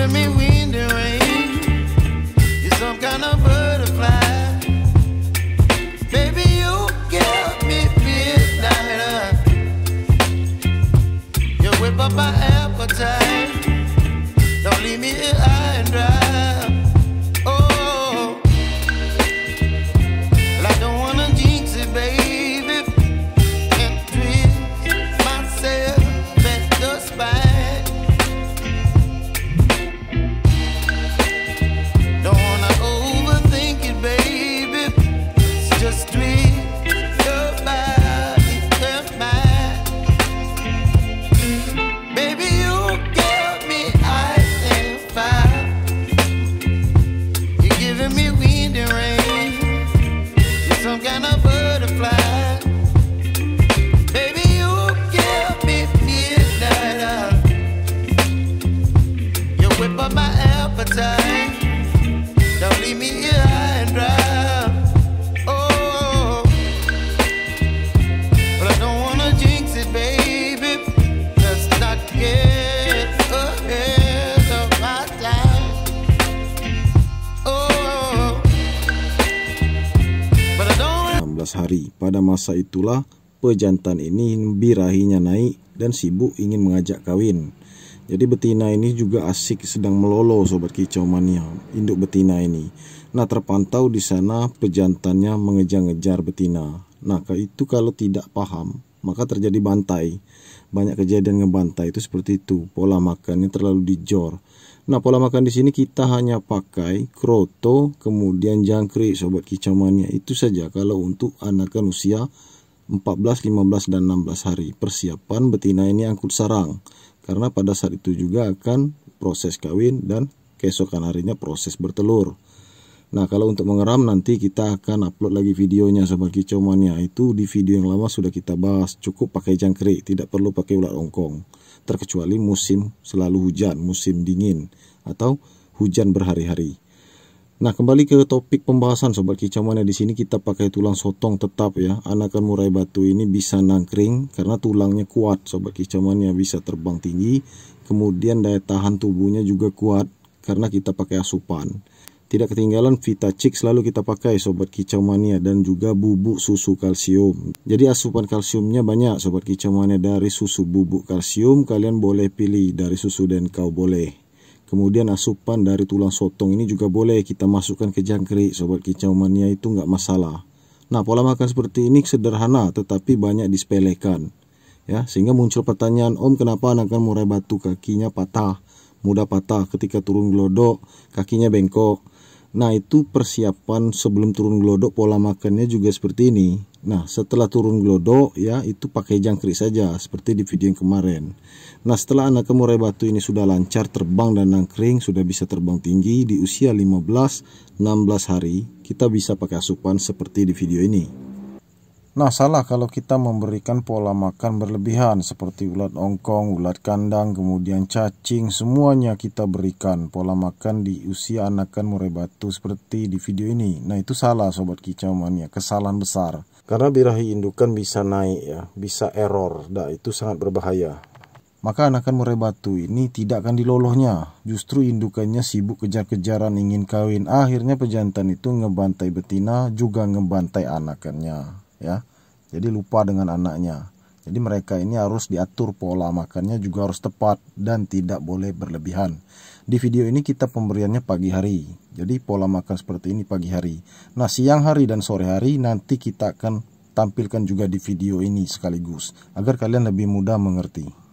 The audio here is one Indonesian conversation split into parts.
giving me wind and rain. You're some kind of butterfly. Baby, you give me midnight. You whip up my appetite. Don't leave me here high and dry. Oh, well, I don't wanna jinx it, baby, and twist myself at the spine. Don't wanna overthink it, baby. It's just twist your body and mine. Baby, you give me ice and fire. You're giving me wind and rain. You're some kind of butterfly. Baby, you give me midnight. You whip up my appetite. Don't leave me here high and dry. Oh, but I don't wanna jinx it, baby. Let's not get ahead of my time. Oh, but I don't. 16 hari. Pada masa itulah pejantan ini birahinya naik dan sibuk ingin mengajak kawin. Jadi betina ini juga asik sedang melolo, sobat kicau mania, induk betina ini. Nah, terpantau di sana pejantannya mengejar-ngejar betina. Nah, itu kalau tidak paham maka terjadi bantai. Banyak kejadian ngebantai itu seperti itu. Pola makannya terlalu dijor. Nah, pola makan di sini kita hanya pakai kroto, kemudian jangkrik, sobat kicau mania. Itu saja kalau untuk anakan usia 14, 15 dan 16 hari. Persiapan betina ini angkut sarang. Karena pada saat itu juga akan proses kawin dan keesokan harinya proses bertelur. Nah, kalau untuk mengeram nanti kita akan upload lagi videonya, sobat kicau mania. Itu di video yang lama sudah kita bahas. Cukup pakai jangkrik, tidak perlu pakai ulat ongkong. Terkecuali musim selalu hujan, musim dingin atau hujan berhari-hari. Nah, kembali ke topik pembahasan, sobat kicau mania. Di sini kita pakai tulang sotong tetap ya. Anakan murai batu ini bisa nangkring karena tulangnya kuat, sobat kicau mania, bisa terbang tinggi. Kemudian daya tahan tubuhnya juga kuat karena kita pakai asupan. Tidak ketinggalan Vitachik selalu kita pakai, sobat kicau mania, dan juga bubuk susu kalsium. Jadi asupan kalsiumnya banyak, sobat kicau mania, dari susu bubuk kalsium. Kalian boleh pilih dari susu Denkau boleh. Kemudian asupan dari tulang sotong ini juga boleh kita masukkan ke jangkrik, sobat kicau mania, itu nggak masalah. Nah, pola makan seperti ini sederhana tetapi banyak disepelekan ya, sehingga muncul pertanyaan, Om, kenapa anakan murai batu kakinya patah, mudah patah, ketika turun glodok kakinya bengkok. Nah, itu persiapan sebelum turun glodok, pola makannya juga seperti ini. Nah, setelah turun glodok ya, itu pakai jangkrik saja seperti di video yang kemarin. Nah, setelah anakan murai batu ini sudah lancar terbang dan nangkring, sudah bisa terbang tinggi di usia 15-16 hari, kita bisa pakai asupan seperti di video ini. Nah, salah kalau kita memberikan pola makan berlebihan seperti ulat ongkong, ulat kandang, kemudian cacing, semuanya kita berikan pola makan di usia anakan murai batu seperti di video ini. Nah, itu salah, sobat kicau mania, kesalahan besar. Karena birahi indukan bisa naik ya, bisa error. Nah, itu sangat berbahaya. Maka anakan murai batu ini tidak akan dilolohnya. Justru indukannya sibuk kejar-kejaran ingin kawin. Akhirnya pejantan itu ngebantai betina, juga ngebantai anakannya ya. Jadi lupa dengan anaknya. Jadi mereka ini harus diatur pola makannya juga harus tepat dan tidak boleh berlebihan. Di video ini kita pemberiannya pagi hari. Jadi pola makan seperti ini pagi hari. Nah, siang hari dan sore hari nanti kita akan tampilkan juga di video ini sekaligus agar kalian lebih mudah mengerti.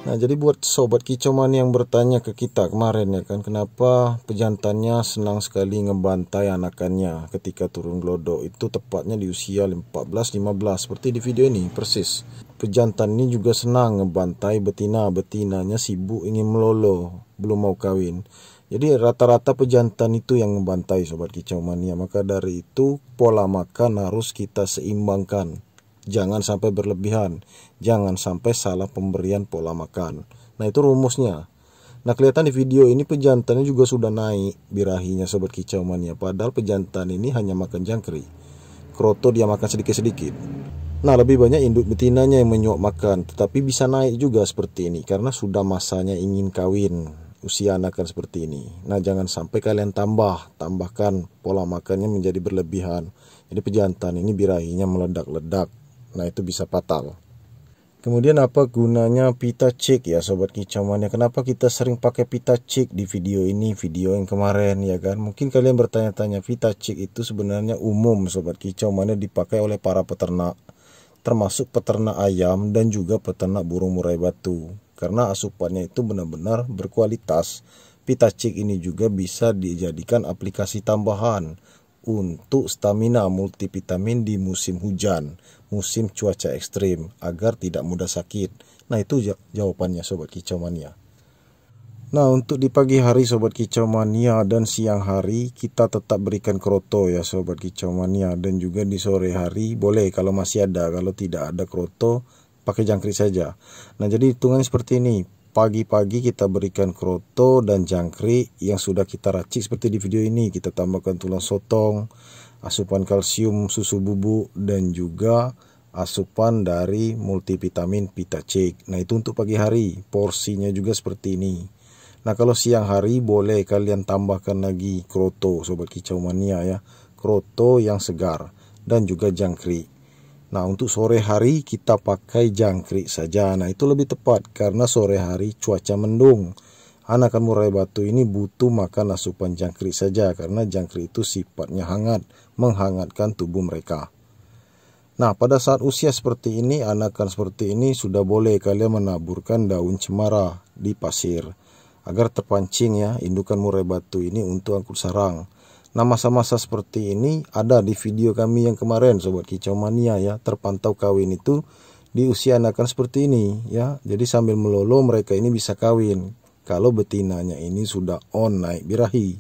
Nah, jadi buat sobat kicau mania yang bertanya ke kita kemarin ya kan, kenapa pejantannya senang sekali ngebantai anakannya ketika turun glodok, itu tepatnya di usia 14-15 seperti di video ini persis. Pejantan ini juga senang ngebantai betina, betinanya sibuk ingin melolo, belum mau kawin. Jadi rata-rata pejantan itu yang ngebantai, sobat kicau mania. Maka dari itu pola makan harus kita seimbangkan. Jangan sampai berlebihan, jangan sampai salah pemberian pola makan. Nah, itu rumusnya. Nah, kelihatan di video ini pejantannya juga sudah naik birahinya, sobat kicau mania. Padahal pejantan ini hanya makan jangkrik. kroto dia makan sedikit-sedikit. Nah, lebih banyak induk betinanya yang menyuap makan, tetapi bisa naik juga seperti ini karena sudah masanya ingin kawin, usia anakan seperti ini. Nah, jangan sampai kalian tambahkan pola makannya menjadi berlebihan. Jadi pejantan ini birahinya meledak-ledak. Nah, itu bisa fatal. Kemudian apa gunanya pita cek ya sobat kicau mania? Kenapa kita sering pakai pita cek di video ini, video yang kemarin ya kan? Mungkin kalian bertanya-tanya, pita cek itu sebenarnya umum sobat kicau mania, dipakai oleh para peternak, termasuk peternak ayam dan juga peternak burung murai batu. Karena asupannya itu benar-benar berkualitas. Pita cek ini juga bisa dijadikan aplikasi tambahan untuk stamina multivitamin di musim hujan, musim cuaca ekstrim, agar tidak mudah sakit. Nah, itu jawabannya sobat kicau mania. Nah, untuk di pagi hari sobat kicau mania dan siang hari kita tetap berikan kroto ya sobat kicau mania, dan juga di sore hari boleh kalau masih ada. Kalau tidak ada kroto, pakai jangkrik saja. Nah, jadi hitungannya seperti ini. Pagi-pagi kita berikan kroto dan jangkrik yang sudah kita racik seperti di video ini. Kita tambahkan tulang sotong, asupan kalsium susu bubuk, dan juga asupan dari multivitamin pita cek. Nah, itu untuk pagi hari. Porsinya juga seperti ini. Nah, kalau siang hari boleh kalian tambahkan lagi kroto sobat kicau mania ya. Kroto yang segar dan juga jangkrik. Nah, untuk sore hari kita pakai jangkrik saja. Nah, itu lebih tepat karena sore hari cuaca mendung. Anakan murai batu ini butuh makan asupan jangkrik saja karena jangkrik itu sifatnya hangat, menghangatkan tubuh mereka. Nah, pada saat usia seperti ini, anakan seperti ini sudah boleh kalian menaburkan daun cemara di pasir agar terpancing ya indukan murai batu ini untuk angkut sarang. Nah, masa-masa seperti ini ada di video kami yang kemarin sobat kicau mania ya, terpantau kawin itu di usia anakan seperti ini ya. Jadi sambil melolo mereka ini bisa kawin kalau betinanya ini sudah on naik birahi.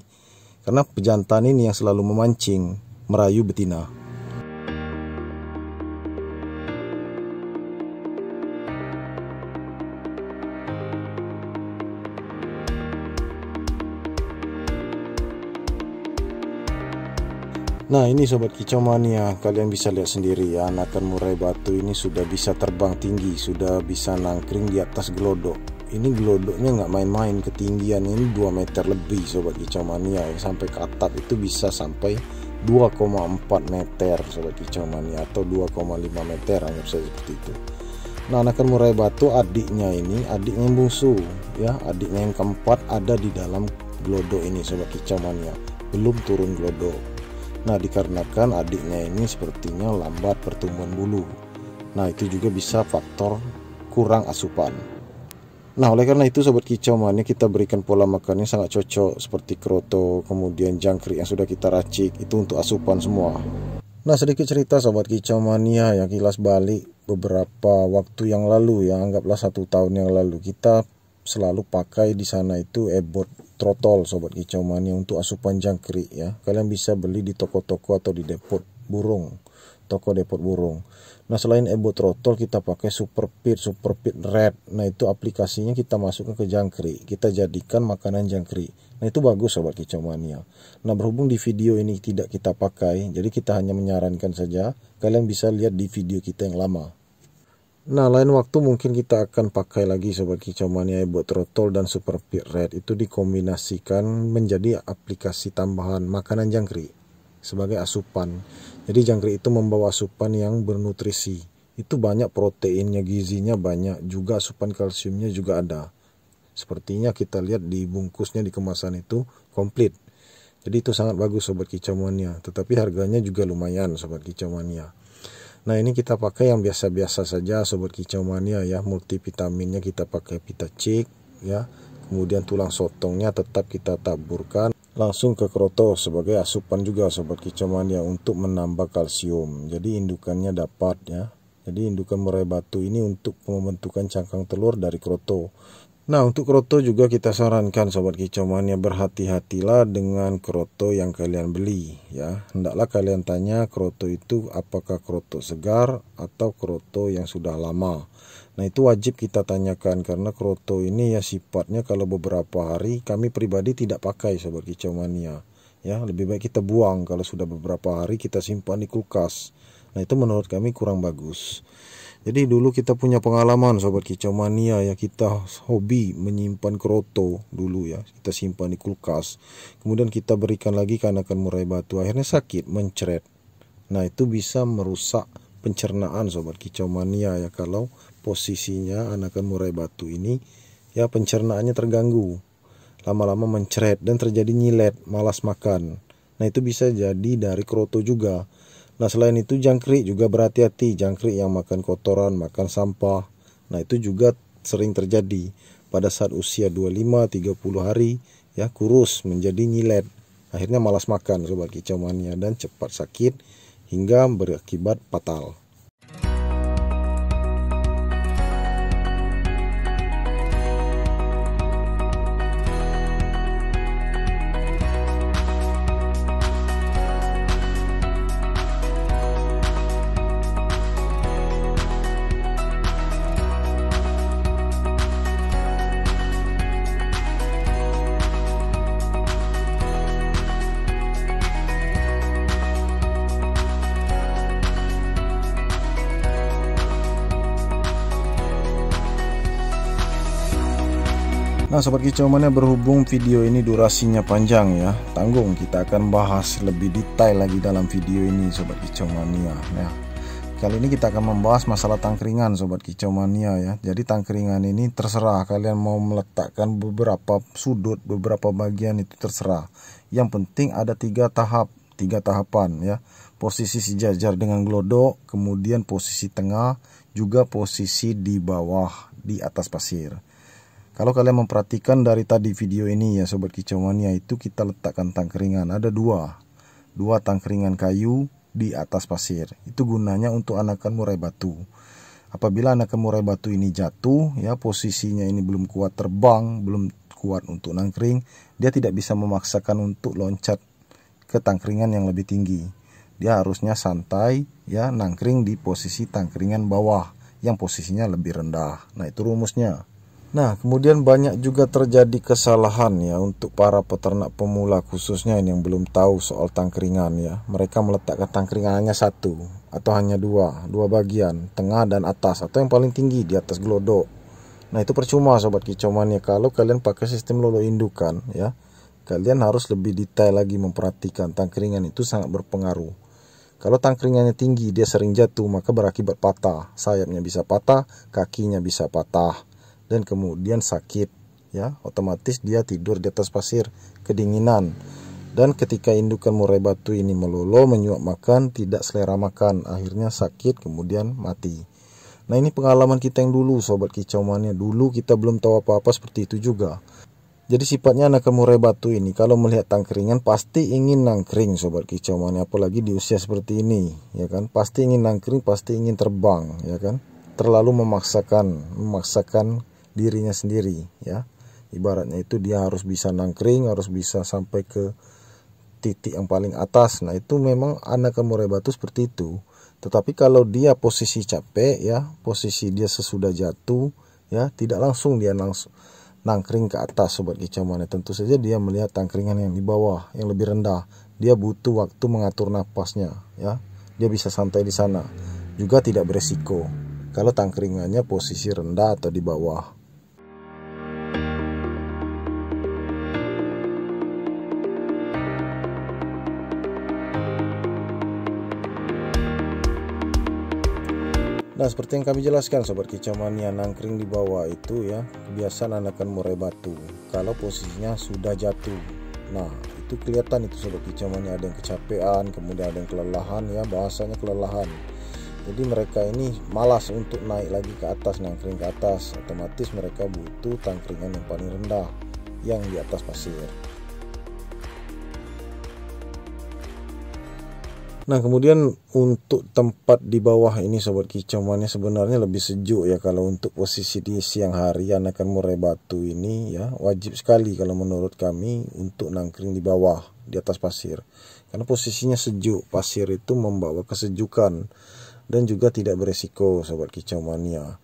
Karena pejantan ini yang selalu memancing, merayu betina. Nah, ini sobat kicau mania, kalian bisa lihat sendiri ya, anakan murai batu ini sudah bisa terbang tinggi, sudah bisa nangkring di atas gelodok. Ini gelodoknya nggak main-main, ketinggiannya ini 2 meter lebih sobat kicau mania ya. Sampai ke atap itu bisa sampai 2,4 meter sobat kicau mania, atau 2,5 meter, anggap saja seperti itu. Nah, anakan murai batu adiknya yang bungsu ya, adiknya yang keempat ada di dalam gelodok ini sobat kicau mania, belum turun gelodok. Nah, dikarenakan adiknya ini sepertinya lambat pertumbuhan bulu. Nah, itu juga bisa faktor kurang asupan. Nah, oleh karena itu sobat kicau mania, kita berikan pola makannya sangat cocok seperti kroto, kemudian jangkrik yang sudah kita racik, itu untuk asupan semua. Nah, sedikit cerita sobat kicau mania yang kilas balik beberapa waktu yang lalu ya, anggaplah 1 tahun yang lalu, kita selalu pakai di sana itu ebot trotol sobat kicau mania untuk asupan jangkrik ya. Kalian bisa beli di toko-toko atau di depot burung, toko depot burung. Nah, selain ebot trotol kita pakai super pit red. Nah, itu aplikasinya kita masukkan ke jangkrik, kita jadikan makanan jangkrik. Nah, itu bagus sobat kicau mania. Nah, berhubung di video ini tidak kita pakai, jadi kita hanya menyarankan saja. Kalian bisa lihat di video kita yang lama. Nah, lain waktu mungkin kita akan pakai lagi sobat kicau mania ebot trotol dan super pit red, itu dikombinasikan menjadi aplikasi tambahan makanan jangkrik sebagai asupan. Jadi jangkrik itu membawa asupan yang bernutrisi, itu banyak proteinnya, gizinya banyak, juga asupan kalsiumnya juga ada. Sepertinya kita lihat di bungkusnya, di kemasan itu komplit. Jadi itu sangat bagus sobat kicau mania, tetapi harganya juga lumayan sobat kicau mania. Nah, ini kita pakai yang biasa-biasa saja sobat kicau mania ya. Multivitaminnya kita pakai pita cek ya. Kemudian tulang sotongnya tetap kita taburkan langsung ke kroto sebagai asupan juga sobat kicau mania untuk menambah kalsium. Jadi indukannya dapat ya. Jadi indukan murai batu ini untuk pembentukan cangkang telur dari kroto. Nah, untuk kroto juga kita sarankan sobat kicau mania, berhati-hatilah dengan kroto yang kalian beli ya. Hendaklah kalian tanya kroto itu apakah kroto segar atau kroto yang sudah lama. Nah, itu wajib kita tanyakan karena kroto ini ya sifatnya kalau beberapa hari, kami pribadi tidak pakai sobat kicau mania. ya. Lebih baik kita buang. Kalau sudah beberapa hari kita simpan di kulkas. Nah itu menurut kami kurang bagus. Jadi dulu kita punya pengalaman Sobat Kicau Mania ya, kita hobi menyimpan kroto dulu ya, kita simpan di kulkas. Kemudian kita berikan lagi ke anakan murai batu, akhirnya sakit, mencret. Nah itu bisa merusak pencernaan Sobat Kicau Mania ya, kalau posisinya anakan murai batu ini ya pencernaannya terganggu, lama-lama mencret dan terjadi nyilet, malas makan. Nah itu bisa jadi dari kroto juga. Nah selain itu jangkrik juga berhati-hati, jangkrik yang makan kotoran, makan sampah. Nah itu juga sering terjadi pada saat usia 25-30 hari ya, kurus menjadi nyilet, akhirnya malas makan Sobat Kicau Mania dan cepat sakit hingga berakibat fatal. Nah Sobat Kicau Mania, berhubung video ini durasinya panjang ya, tanggung kita akan bahas lebih detail lagi dalam video ini Sobat Kicau Mania ya. Kali ini kita akan membahas masalah tangkringan Sobat Kicau Mania ya. Jadi tangkringan ini terserah kalian mau meletakkan beberapa sudut, beberapa bagian, itu terserah. Yang penting ada 3 tahapan ya. Posisi sejajar dengan glodok, kemudian posisi tengah, juga posisi di bawah di atas pasir. Kalau kalian memperhatikan dari tadi video ini ya Sobat Kicau Mania, itu kita letakkan tangkringan. Ada dua tangkringan kayu di atas pasir. Itu gunanya untuk anakan murai batu. Apabila anakan murai batu ini jatuh ya, posisinya ini belum kuat terbang, belum kuat untuk nangkring, dia tidak bisa memaksakan untuk loncat ke tangkringan yang lebih tinggi. Dia harusnya santai ya, nangkring di posisi tangkringan bawah yang posisinya lebih rendah. Nah itu rumusnya. Nah kemudian banyak juga terjadi kesalahan ya untuk para peternak pemula, khususnya yang belum tahu soal tangkringan ya. Mereka meletakkan tangkringan hanya 1 atau hanya 2 bagian, tengah dan atas, atau yang paling tinggi di atas glodok. Nah itu percuma Sobat Kicau Mania. Kalau kalian pakai sistem lolo indukan ya, kalian harus lebih detail lagi memperhatikan. Tangkringan itu sangat berpengaruh. Kalau tangkringannya tinggi, dia sering jatuh, maka berakibat patah. Sayapnya bisa patah, kakinya bisa patah, dan kemudian sakit ya. Otomatis dia tidur di atas pasir, kedinginan, dan ketika indukan murai batu ini melolo, menyuap makan, tidak selera makan, akhirnya sakit kemudian mati. Nah ini pengalaman kita yang dulu Sobat Kicau Mania. Dulu kita belum tahu apa-apa seperti itu juga. Jadi sifatnya anakan murai batu ini kalau melihat tangkringan pasti ingin nangkring Sobat Kicau Mania, apalagi di usia seperti ini ya kan. Pasti ingin nangkring, pasti ingin terbang ya kan. Terlalu memaksakan dirinya sendiri ya. Ibaratnya itu dia harus bisa nangkring, harus bisa sampai ke titik yang paling atas. Nah itu memang anakan murai batu seperti itu. Tetapi kalau dia posisi capek ya, posisi dia sesudah jatuh ya, tidak langsung dia nangkring ke atas Sobat Kicau Mania. Tentu saja dia melihat tangkringan yang di bawah, yang lebih rendah. Dia butuh waktu mengatur napasnya ya. Dia bisa santai di sana, juga tidak beresiko kalau tangkringannya posisi rendah atau di bawah. Nah seperti yang kami jelaskan Sobat Kicau Mania, nangkring di bawah itu ya kebiasaan anakan murai batu kalau posisinya sudah jatuh. Nah itu kelihatan itu Sobat Kicau Mania, ada yang kecapean, kemudian ada yang kelelahan ya, bahasanya kelelahan. Jadi mereka ini malas untuk naik lagi ke atas, nangkring ke atas. Otomatis mereka butuh tangkringan yang paling rendah, yang di atas pasir. Nah kemudian untuk tempat di bawah ini Sobat Kicau Mania sebenarnya lebih sejuk ya. Kalau untuk posisi di siang hari, anakan murai batu ini ya wajib sekali kalau menurut kami untuk nangkring di bawah di atas pasir, karena posisinya sejuk. Pasir itu membawa kesejukan. dan juga tidak beresiko sobat kicau mania.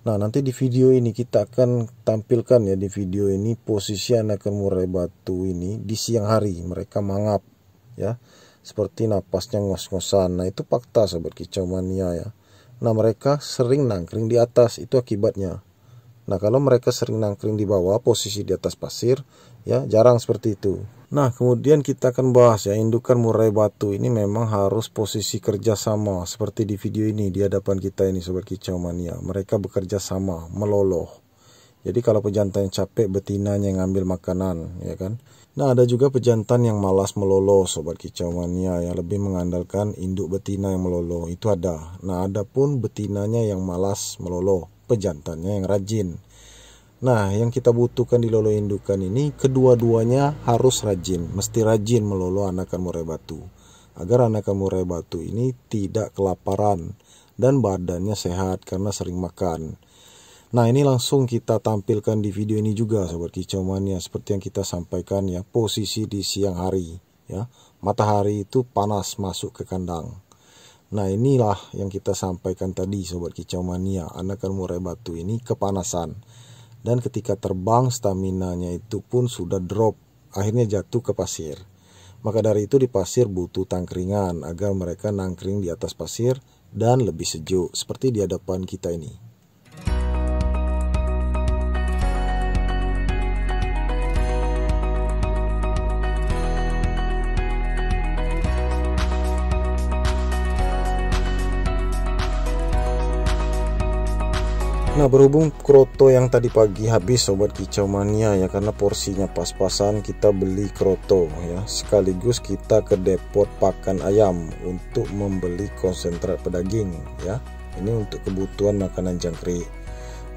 Nah, nanti di video ini kita akan tampilkan ya, di video ini posisi anakan murai batu ini di siang hari mereka mangap ya, seperti napasnya ngos-ngosan. Nah, itu fakta sobat kicau mania ya. Nah, mereka sering nangkring di atas, itu akibatnya. Nah, kalau mereka sering nangkring di bawah, posisi di atas pasir, ya jarang seperti itu. Nah, kemudian kita akan bahas ya, indukan murai batu ini memang harus posisi kerja sama, seperti di video ini, di hadapan kita ini sobat kicau mania. Mereka bekerja sama, meloloh. Jadi kalau pejantan yang capek, betinanya yang ngambil makanan, ya kan. Nah, ada juga pejantan yang malas meloloh sobat kicau mania, yang lebih mengandalkan induk betina yang meloloh, itu ada. Nah, ada pun betinanya yang malas meloloh, pejantannya yang rajin. Nah, yang kita butuhkan di lolo indukan ini, kedua-duanya harus rajin, mesti rajin melolo anakan murai batu, agar anakan murai batu ini tidak kelaparan dan badannya sehat karena sering makan. Nah, ini langsung kita tampilkan di video ini juga sobat kicau mania, seperti yang kita sampaikan ya, posisi di siang hari ya, matahari itu panas masuk ke kandang. Nah, inilah yang kita sampaikan tadi sobat kicau mania, anakan murai batu ini kepanasan, dan ketika terbang staminanya itu pun sudah drop, akhirnya jatuh ke pasir. Maka dari itu di pasir butuh tangkringan agar mereka nangkring di atas pasir dan lebih sejuk, seperti di hadapan kita ini. Nah, berhubung kroto yang tadi pagi habis sobat kicau mania ya, karena porsinya pas-pasan, kita beli kroto ya, sekaligus kita ke depot pakan ayam untuk membeli konsentrat pedaging ya. Ini untuk kebutuhan makanan jangkrik.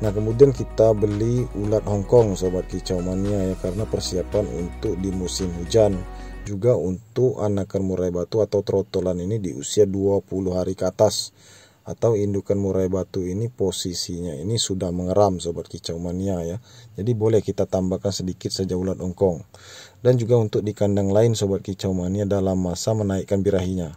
Nah, kemudian kita beli ulat Hongkong sobat kicau mania ya, karena persiapan untuk di musim hujan, juga untuk anakan murai batu atau trotolan ini di usia 20 hari ke atas, atau indukan murai batu ini posisinya ini sudah mengeram sobat kicau mania ya. Jadi boleh kita tambahkan sedikit saja ulat Hongkong. Dan juga untuk di kandang lain sobat kicau mania dalam masa menaikkan birahinya.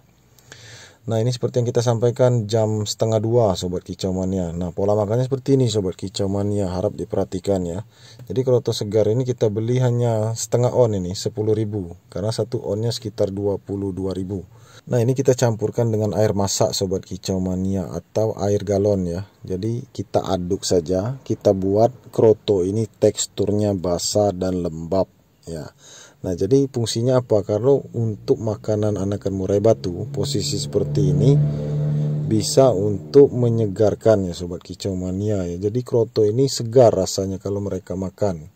Nah, ini seperti yang kita sampaikan jam 1:30 sobat kicau mania. Nah, pola makannya seperti ini sobat kicau mania, harap diperhatikan ya. Jadi kroto segar ini kita beli hanya setengah on ini, 10.000, karena satu onnya sekitar 22.000. Nah, ini kita campurkan dengan air masak sobat kicau mania atau air galon ya. Jadi kita aduk saja, kita buat kroto ini teksturnya basah dan lembab ya. Nah, jadi fungsinya apa? Karena untuk makanan anakan murai batu, posisi seperti ini bisa untuk menyegarkan ya sobat kicau mania ya. Jadi kroto ini segar rasanya kalau mereka makan.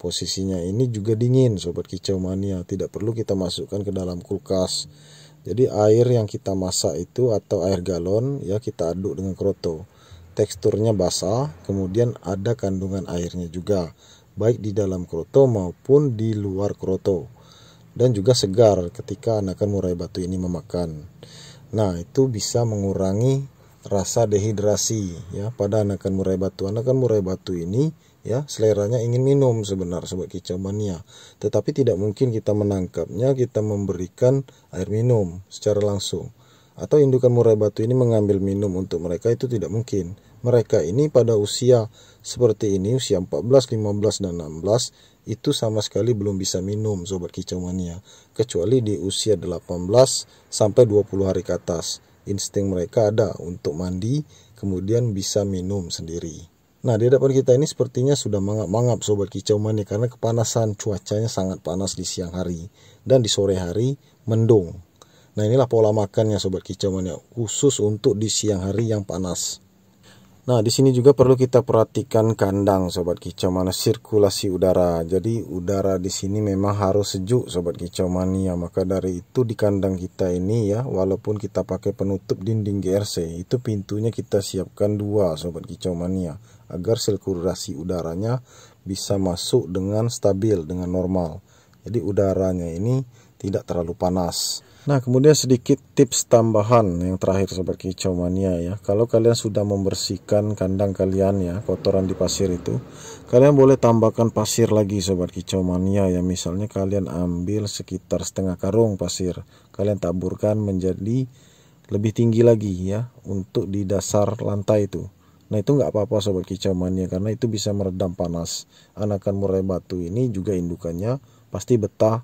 Posisinya ini juga dingin sobat kicau mania, tidak perlu kita masukkan ke dalam kulkas. Jadi air yang kita masak itu atau air galon ya, kita aduk dengan kroto. Teksturnya basah, kemudian ada kandungan airnya juga, baik di dalam kroto maupun di luar kroto. Dan juga segar ketika anakan murai batu ini memakan. Nah, itu bisa mengurangi rasa dehidrasi ya pada anakan murai batu. Anakan murai batu ini ya seleranya ingin minum sebenarnya sobat kicau mania, tetapi tidak mungkin kita menangkapnya, kita memberikan air minum secara langsung, atau indukan murai batu ini mengambil minum untuk mereka, itu tidak mungkin. Mereka ini pada usia seperti ini, usia 14, 15 dan 16, itu sama sekali belum bisa minum sobat kicau mania, kecuali di usia 18 sampai 20 hari ke atas. Insting mereka ada untuk mandi, kemudian bisa minum sendiri. Nah, di hadapan kita ini sepertinya sudah mangap-mangap sobat kicau mania, karena kepanasan, cuacanya sangat panas di siang hari dan di sore hari mendung. Nah, inilah pola makannya sobat kicau mania, khusus untuk di siang hari yang panas. Nah, di sini juga perlu kita perhatikan kandang sobat kicau mania, sirkulasi udara. Jadi udara di sini memang harus sejuk sobat kicau mania. Maka dari itu di kandang kita ini ya, walaupun kita pakai penutup dinding GRC, itu pintunya kita siapkan 2 sobat kicau mania, agar sirkulasi udaranya bisa masuk dengan stabil, dengan normal. Jadi udaranya ini tidak terlalu panas. Nah, kemudian sedikit tips tambahan yang terakhir sobat kicau mania ya. Kalau kalian sudah membersihkan kandang kalian ya, kotoran di pasir itu, kalian boleh tambahkan pasir lagi sobat kicau mania ya. Misalnya kalian ambil sekitar setengah karung pasir, kalian taburkan menjadi lebih tinggi lagi ya untuk di dasar lantai itu. Nah itu nggak apa-apa sobat kicau mania, karena itu bisa meredam panas. Anakan murai batu ini juga indukannya pasti betah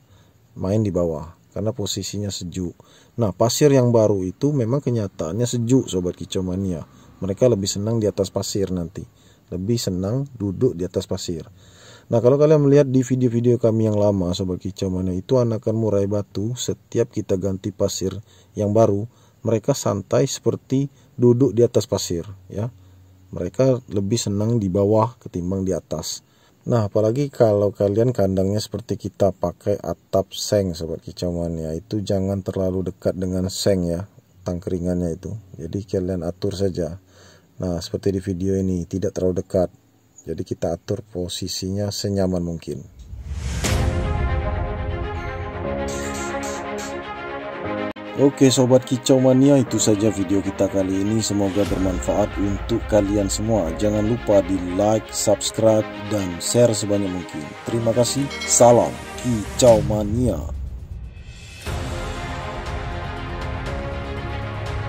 main di bawah karena posisinya sejuk. Nah pasir yang baru itu memang kenyataannya sejuk sobat kicau mania. Mereka lebih senang di atas pasir nanti, lebih senang duduk di atas pasir. Nah kalau kalian melihat di video-video kami yang lama sobat kicau mania, itu anakan murai batu setiap kita ganti pasir yang baru, mereka santai seperti duduk di atas pasir ya. Mereka lebih senang di bawah ketimbang di atas. Nah apalagi kalau kalian kandangnya seperti kita pakai atap seng sobat kicau mania, itu jangan terlalu dekat dengan seng ya, tangkringannya itu. Jadi kalian atur saja. Nah seperti di video ini, tidak terlalu dekat. Jadi kita atur posisinya senyaman mungkin. Oke sobat kicau mania, itu saja video kita kali ini. Semoga bermanfaat untuk kalian semua. Jangan lupa di like, subscribe, dan share sebanyak mungkin. Terima kasih. Salam kicau mania.